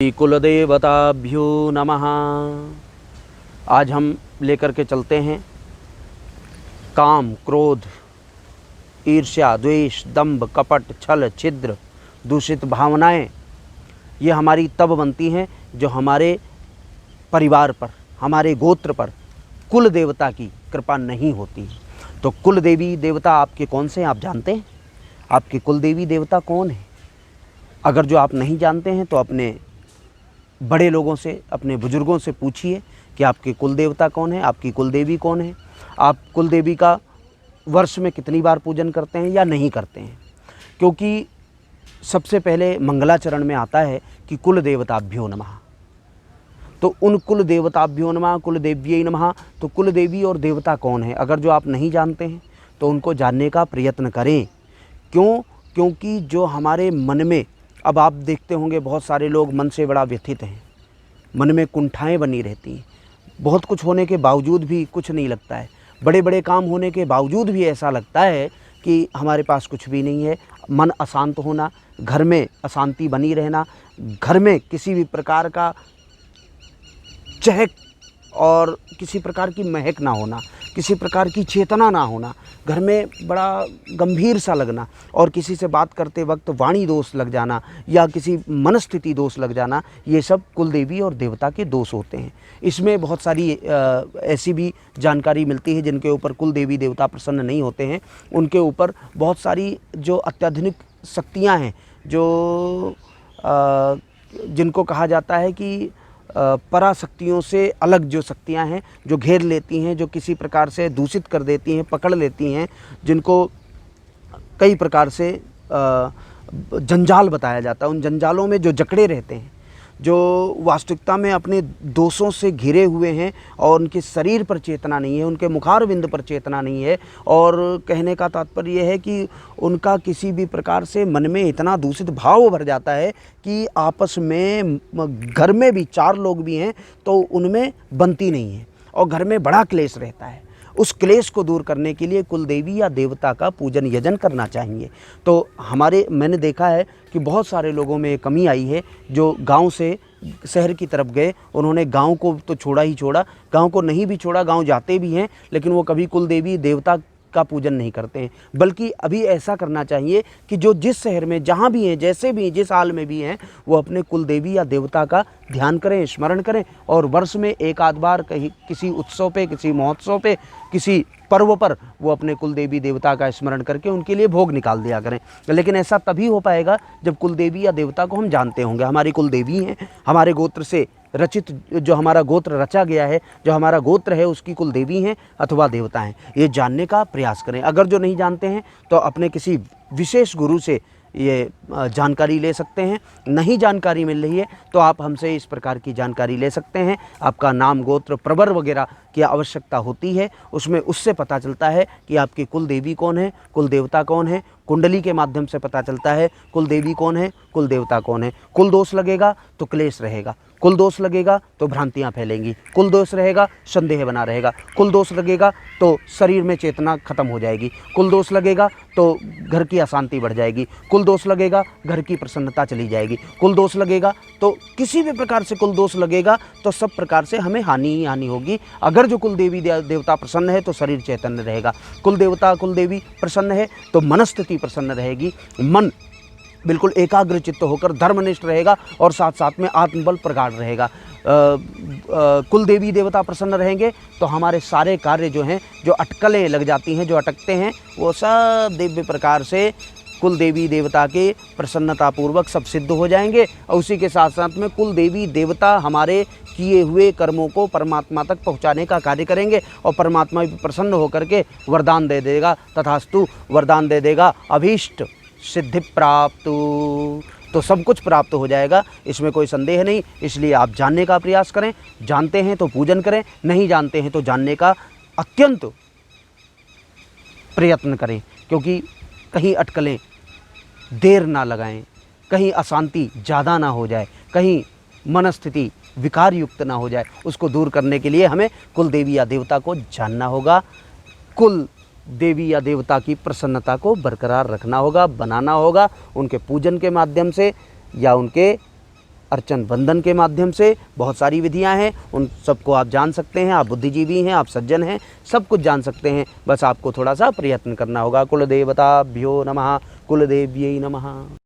श्री कुलदेवताभ्यो नमः। आज हम लेकर के चलते हैं काम, क्रोध, ईर्ष्या, द्वेष, दंभ, कपट, छल, छिद्र, दूषित भावनाएं। ये हमारी तब बनती हैं जो हमारे परिवार पर, हमारे गोत्र पर कुल देवता की कृपा नहीं होती। तो कुल देवी देवता आपके कौन से हैं आप जानते हैं? आपके कुल देवी देवता कौन है? अगर जो आप नहीं जानते हैं तो अपने बड़े लोगों से, अपने बुजुर्गों से पूछिए कि आपके कुल देवता कौन है, आपकी कुल देवी कौन है, आप कुल देवी का वर्ष में कितनी बार पूजन करते हैं या नहीं करते हैं। क्योंकि सबसे पहले मंगलाचरण में आता है कि कुल देवताभ्यो नमः। तो उन कुल देवताभ्यो नमः, कुल देव्यै नमः। तो कुल देवी और देवता कौन है अगर जो आप नहीं जानते हैं तो उनको जानने का प्रयत्न करें। क्यों? क्योंकि जो हमारे मन में, अब आप देखते होंगे बहुत सारे लोग मन से बड़ा व्यथित हैं, मन में कुंठाएं बनी रहती हैं, बहुत कुछ होने के बावजूद भी कुछ नहीं लगता है, बड़े बड़े काम होने के बावजूद भी ऐसा लगता है कि हमारे पास कुछ भी नहीं है। मन अशांत होना, घर में अशांति बनी रहना, घर में किसी भी प्रकार का चहक और किसी प्रकार की महक ना होना, किसी प्रकार की चेतना ना होना, घर में बड़ा गंभीर सा लगना और किसी से बात करते वक्त वाणी दोष लग जाना या किसी मनस्थिति दोष लग जाना, ये सब कुल देवी और देवता के दोष होते हैं। इसमें बहुत सारी ऐसी भी जानकारी मिलती है जिनके ऊपर कुल देवी देवता प्रसन्न नहीं होते हैं। उनके ऊपर बहुत सारी जो अत्याधुनिक शक्तियाँ हैं, जो जिनको कहा जाता है कि पराशक्तियों से अलग जो शक्तियां हैं, जो घेर लेती हैं, जो किसी प्रकार से दूषित कर देती हैं, पकड़ लेती हैं, जिनको कई प्रकार से जंजाल बताया जाता है। उन जंजालों में जो जकड़े रहते हैं, जो वास्तविकता में अपने दोषों से घिरे हुए हैं और उनके शरीर पर चेतना नहीं है, उनके मुखारविंद पर चेतना नहीं है, और कहने का तात्पर्य यह है कि उनका किसी भी प्रकार से मन में इतना दूषित भाव भर जाता है कि आपस में, घर में भी चार लोग भी हैं तो उनमें बनती नहीं है और घर में बड़ा क्लेश रहता है। उस क्लेश को दूर करने के लिए कुल देवी या देवता का पूजन यजन करना चाहिए। तो मैंने देखा है कि बहुत सारे लोगों में कमी आई है जो गांव से शहर की तरफ गए, उन्होंने गांव को तो छोड़ा ही छोड़ा, गांव को नहीं भी छोड़ा, गांव जाते भी हैं लेकिन वो कभी कुल देवी देवता का पूजन नहीं करते हैं। बल्कि अभी ऐसा करना चाहिए कि जो जिस शहर में जहाँ भी हैं, जैसे भी, जिस हाल में भी हैं, वो अपने कुल देवी या देवता का ध्यान करें, स्मरण करें और वर्ष में एक आध बार कहीं किसी उत्सव पे, किसी महोत्सव पे, किसी पर्व पर वो अपने कुल देवी देवता का स्मरण करके उनके लिए भोग निकाल दिया करें। लेकिन ऐसा तभी हो पाएगा जब कुल देवी या देवता को हम जानते होंगे, हमारी कुल देवी हैं, हमारे गोत्र से रचित, जो हमारा गोत्र रचा गया है, जो हमारा गोत्र है उसकी कुल देवी हैं अथवा देवता हैं। ये जानने का प्रयास करें। अगर जो नहीं जानते हैं तो अपने किसी विशेष गुरु से ये जानकारी ले सकते हैं। नहीं जानकारी मिल रही है तो आप हमसे इस प्रकार की जानकारी ले सकते हैं। आपका नाम, गोत्र, प्रवर वगैरह की आवश्यकता होती है, उसमें उससे पता चलता है कि आपकी कुल देवी कौन है, कुल देवता कौन है। कुंडली के माध्यम से पता चलता है कुल देवी कौन है, कुल देवता कौन है। कुल दोष लगेगा तो क्लेश रहेगा, कुल दोष लगेगा तो भ्रांतियाँ फैलेंगी, कुल दोष रहेगा संदेह बना रहेगा, कुल दोष लगेगा तो शरीर में चेतना खत्म हो जाएगी, कुल दोष लगेगा तो घर की अशांति बढ़ जाएगी, कुल दोष लगेगा घर की प्रसन्नता चली जाएगी, कुल दोष लगेगा तो किसी भी प्रकार से कुल दोष लगेगा तो सब प्रकार से हमें हानि ही हानि होगी। अगर जो कुल देवी देवता प्रसन्न है तो शरीर चैतन्य रहेगा, कुल देवता कुल देवी प्रसन्न है तो मनस्थिति प्रसन्न रहेगी, मन बिल्कुल एकाग्र चित्त होकर धर्मनिष्ठ रहेगा और साथ साथ में आत्मबल प्रगाढ़ रहेगा। कुल देवी देवता प्रसन्न रहेंगे तो हमारे सारे कार्य जो हैं, जो अटकलें लग जाती हैं, जो अटकते हैं, वो सब दिव्य प्रकार से कुल देवी देवता के प्रसन्नतापूर्वक सब सिद्ध हो जाएंगे। और उसी के साथ साथ में कुल देवी देवता हमारे किए हुए कर्मों को परमात्मा तक पहुंचाने का कार्य करेंगे और परमात्मा भी प्रसन्न होकर के वरदान दे देगा, तथास्तु वरदान दे देगा, अभीष्ट सिद्धि प्राप्त, तो सब कुछ प्राप्त हो जाएगा, इसमें कोई संदेह नहीं। इसलिए आप जानने का प्रयास करें, जानते हैं तो पूजन करें, नहीं जानते हैं तो जानने का अत्यंत प्रयत्न करें। क्योंकि कहीं अटकलें देर ना लगाएं, कहीं अशांति ज़्यादा ना हो जाए, कहीं मनस्थिति विकार युक्त ना हो जाए, उसको दूर करने के लिए हमें कुल देवी या देवता को जानना होगा, कुल देवी या देवता की प्रसन्नता को बरकरार रखना होगा, बनाना होगा, उनके पूजन के माध्यम से या उनके अर्चन वंदन के माध्यम से बहुत सारी विधियां हैं, उन सबको आप जान सकते हैं। आप बुद्धिजीवी हैं, आप सज्जन हैं, सब कुछ जान सकते हैं, बस आपको थोड़ा सा प्रयत्न करना होगा। कुलदेवताभ्यो नमः, कुलदेव्यै नमः।